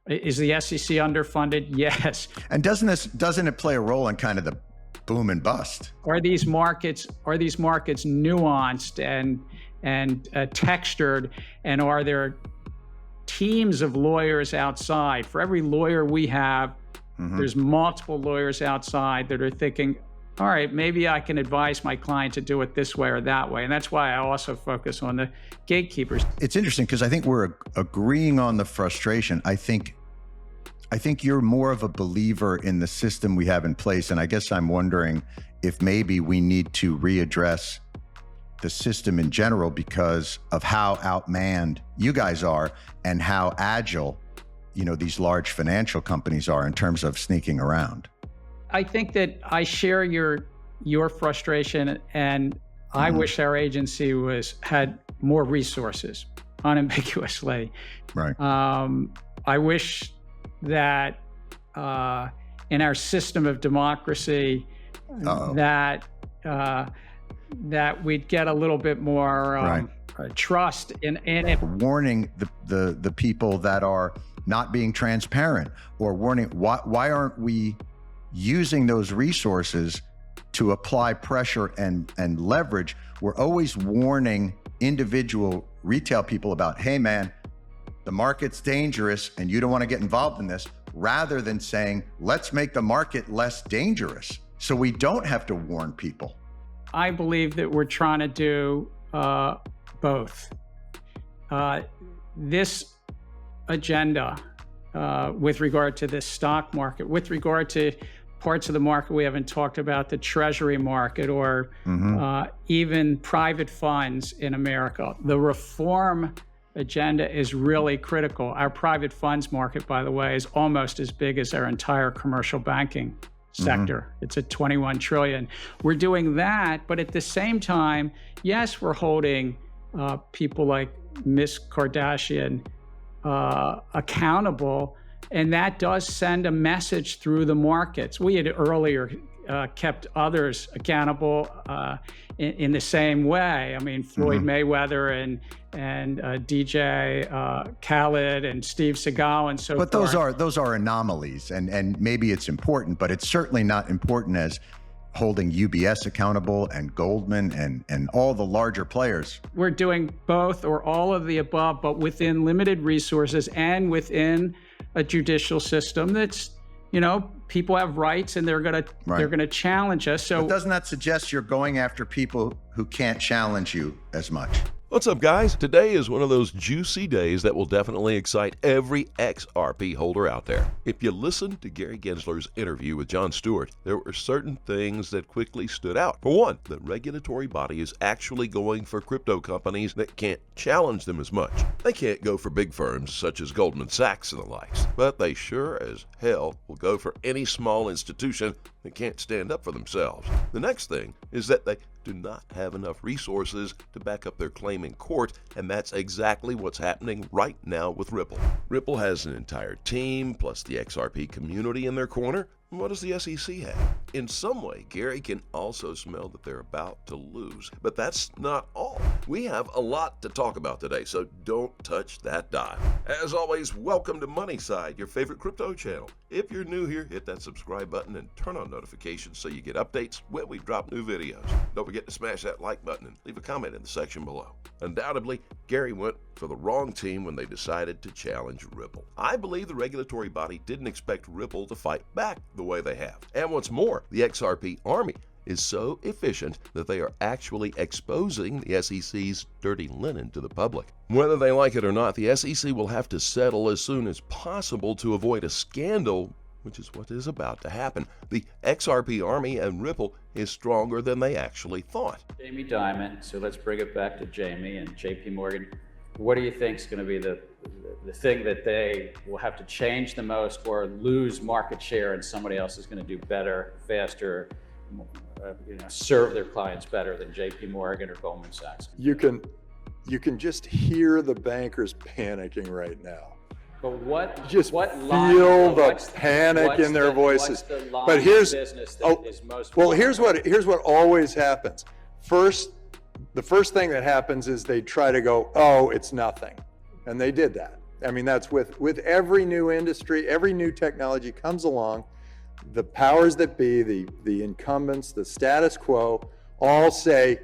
Is the SEC underfunded? Yes. And doesn't it play a role in kind of the boom and bust? Are these markets nuanced and textured, and are there teams of lawyers outside? For every lawyer we have, there's multiple lawyers outside that are thinking, all right, maybe I can advise my client to do it this way or that way. And that's why I also focus on the gatekeepers. It's interesting because I think we're agreeing on the frustration. I think you're more of a believer in the system we have in place. And I guess I'm wondering if maybe we need to readdress the system in general because of how outmanned you guys are and how agile, these large financial companies are in terms of sneaking around. I think that I share your frustration, and I wish our agency had more resources, unambiguously. Right. I wish that in our system of democracy, that we'd get a little bit more trust in it. Warning the people that are not being transparent, or warning why aren't we using those resources to apply pressure and leverage? We're always warning individual retail people about, hey man, the market's dangerous and you don't want to get involved in this, rather than saying, let's make the market less dangerous so we don't have to warn people. I believe that we're trying to do both. This agenda with regard to this stock market, with regard to parts of the market we haven't talked about, the treasury market, or even private funds in America. The reform agenda is really critical. Our private funds market, by the way, is almost as big as our entire commercial banking sector. It's at 21 trillion. We're doing that, but at the same time, yes, we're holding people like Miss Kardashian accountable, and that does send a message through the markets. We had earlier kept others accountable in the same way. I mean, Floyd Mayweather and DJ Khaled and Steve Seagal and so forth. But those are anomalies, and maybe it's important, but it's certainly not important as holding UBS accountable and Goldman and all the larger players. We're doing both or all of the above, but within limited resources and within a judicial system that's, people have rights and they're gonna challenge us. So but doesn't that suggest you're going after people who can't challenge you as much? What's up, guys? Today is one of those juicy days that will definitely excite every XRP holder out there. If you listened to Gary Gensler's interview with Jon Stewart, there were certain things that quickly stood out. For one, the regulatory body is actually going for crypto companies that can't challenge them as much. They can't go for big firms such as Goldman Sachs and the likes, but they sure as hell will go for any small institution that can't stand up for themselves. The next thing is that they do not have enough resources to back up their claim in court, and that's exactly what's happening right now with Ripple. Ripple has an entire team, plus the XRP community in their corner. What does the SEC have? In some way, Gary can also smell that they're about to lose. But that's not all. We have a lot to talk about today, so don't touch that dial. As always, welcome to Moneyside, your favorite crypto channel. If you're new here, hit that subscribe button and turn on notifications so you get updates when we drop new videos. Don't forget to smash that like button and leave a comment in the section below. Undoubtedly, Gary went for the wrong team when they decided to challenge Ripple. I believe the regulatory body didn't expect Ripple to fight back the way they have. And what's more, the XRP army is so efficient that they are actually exposing the SEC's dirty linen to the public. Whether they like it or not, the SEC will have to settle as soon as possible to avoid a scandal, which is what is about to happen. The XRP army and Ripple is stronger than they actually thought. Jamie Dimon, so let's bring it back to Jamie and JP Morgan. What do you think is going to be the thing that they will have to change the most or lose market share and somebody else is going to do better, faster, serve their clients better than JP Morgan or Goldman Sachs? You can just hear the bankers panicking right now. But what feel the panic in their voices. But here's what always happens. The first thing that happens is they try to go, oh, it's nothing. And they did that. I mean, that's with every new industry, every new technology comes along, the powers that be, the incumbents, the status quo, all say,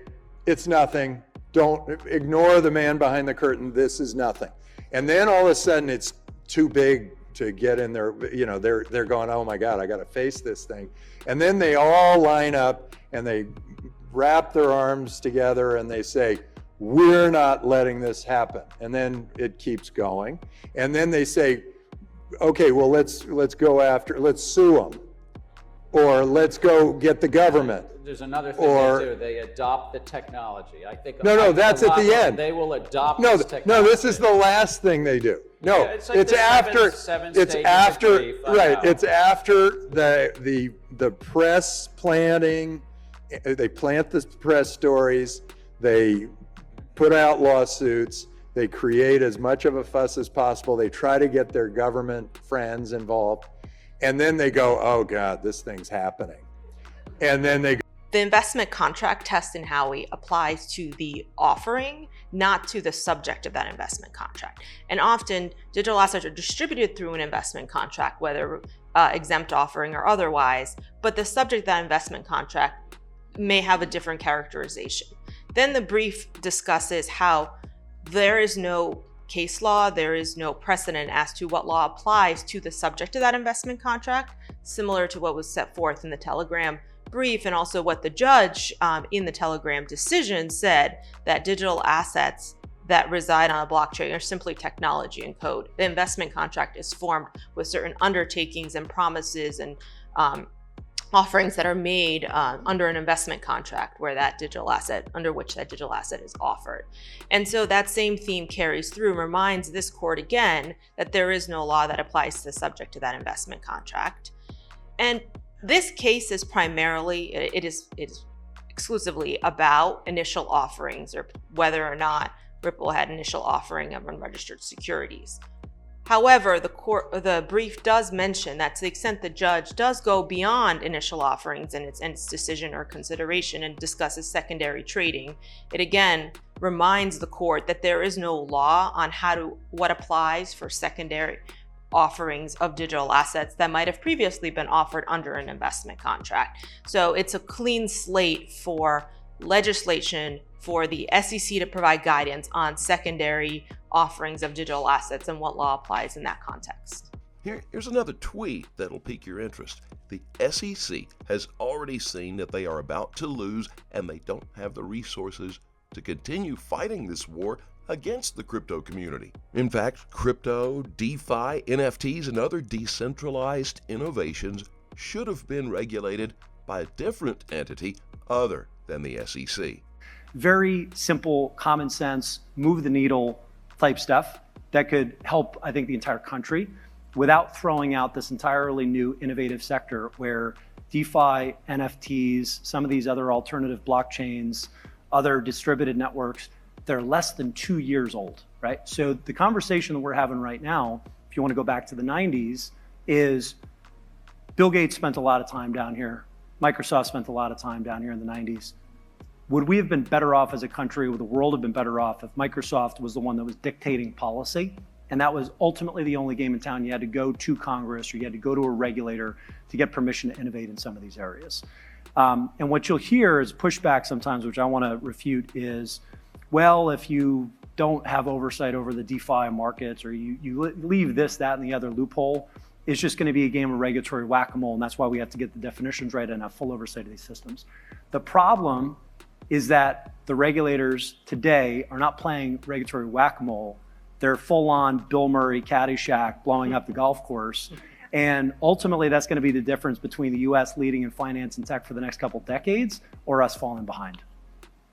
it's nothing. Don't ignore the man behind the curtain. This is nothing. And then all of a sudden it's too big to get in there. You know, they're going, oh my God, I got to face this thing. And then they all line up and they wrap their arms together and they say, we're not letting this happen. And then it keeps going. And then they say, okay, well, let's sue them. Or let's go get the government. There's another thing they do. They adopt the technology. I think. No, that's at the end. They will adopt this technology. No, this is the last thing they do. No, Yeah, it's like it's the after. seven It's stages of after. grief, I Right. know. It's after the press planting. They plant the press stories. They put out lawsuits. They create as much of a fuss as possible. They try to get their government friends involved. And then they go, oh God, this thing's happening. And then they go. The investment contract test in Howey applies to the offering, not to the subject of that investment contract. And often digital assets are distributed through an investment contract, whether exempt offering or otherwise, but the subject of that investment contract may have a different characterization. Then the brief discusses how there is no case law, there is no precedent as to what law applies to the subject of that investment contract, similar to what was set forth in the Telegram brief and also what the judge in the Telegram decision said, that digital assets that reside on a blockchain are simply technology and code. The investment contract is formed with certain undertakings and promises and offerings that are made under an investment contract where that digital asset, under which that digital asset is offered. And so that same theme carries through and reminds this court again that there is no law that applies to the subject of that investment contract. And this case is primarily, it is exclusively about initial offerings or whether or not Ripple had initial offering of unregistered securities. However, the brief does mention that to the extent the judge does go beyond initial offerings in its decision or consideration and discusses secondary trading, it again reminds the court that there is no law on what applies for secondary offerings of digital assets that might have previously been offered under an investment contract. So it's a clean slate for legislation for the SEC to provide guidance on secondary offerings of digital assets and what law applies in that context. Here's another tweet that'll pique your interest. The SEC has already seen that they are about to lose and they don't have the resources to continue fighting this war against the crypto community. In fact, crypto, DeFi, NFTs, and other decentralized innovations should have been regulated by a different entity other than the SEC. Very simple, common sense, move the needle type stuff that could help, I think, the entire country without throwing out this entirely new innovative sector where DeFi, NFTs, some of these other alternative blockchains, other distributed networks, they're less than 2 years old, right? So the conversation that we're having right now, if you want to go back to the 90s, is Bill Gates spent a lot of time down here. Microsoft spent a lot of time down here in the 90s. Would we have been better off as a country, would the world have been better off if Microsoft was the one that was dictating policy? And that was ultimately the only game in town. You had to go to Congress or you had to go to a regulator to get permission to innovate in some of these areas. And what you'll hear is pushback sometimes, which I want to refute, is, well, if you don't have oversight over the DeFi markets or you leave this, that, and the other loophole, it's just going to be a game of regulatory whack-a-mole. And that's why we have to get the definitions right and have full oversight of these systems. The problem is that the regulators today are not playing regulatory whack-a-mole. They're full-on Bill Murray Caddyshack blowing up the golf course. And ultimately, that's going to be the difference between the US leading in finance and tech for the next couple decades or us falling behind.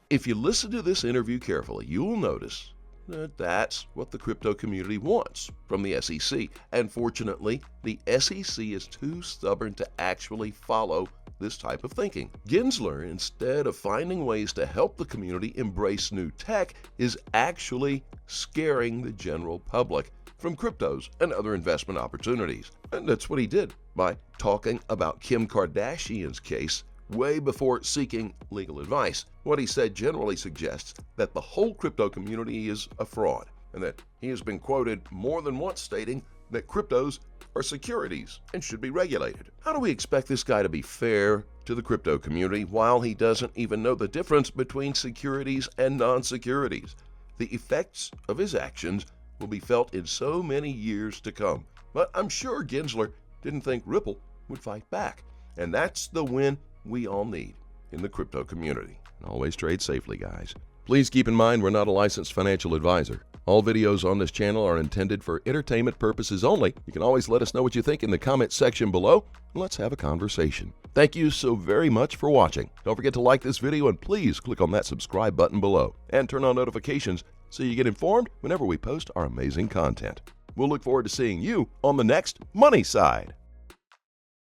If you listen to this interview carefully, you'll notice that that's what the crypto community wants from the SEC. And fortunately, the SEC is too stubborn to actually follow this type of thinking. Gensler, instead of finding ways to help the community embrace new tech, is actually scaring the general public from cryptos and other investment opportunities. And that's what he did by talking about Kim Kardashian's case way before seeking legal advice. What he said generally suggests that the whole crypto community is a fraud. and that he has been quoted more than once stating that cryptos are securities and should be regulated. How do we expect this guy to be fair to the crypto community while he doesn't even know the difference between securities and non-securities? The effects of his actions will be felt in so many years to come. But I'm sure Gensler didn't think Ripple would fight back. And that's the win we all need in the crypto community. And always trade safely, guys. Please keep in mind we're not a licensed financial advisor. All videos on this channel are intended for entertainment purposes only. You can always let us know what you think in the comment section below, and let's have a conversation. Thank you so very much for watching. Don't forget to like this video, and please click on that subscribe button below and turn on notifications so you get informed whenever we post our amazing content. We'll look forward to seeing you on the next Money Side.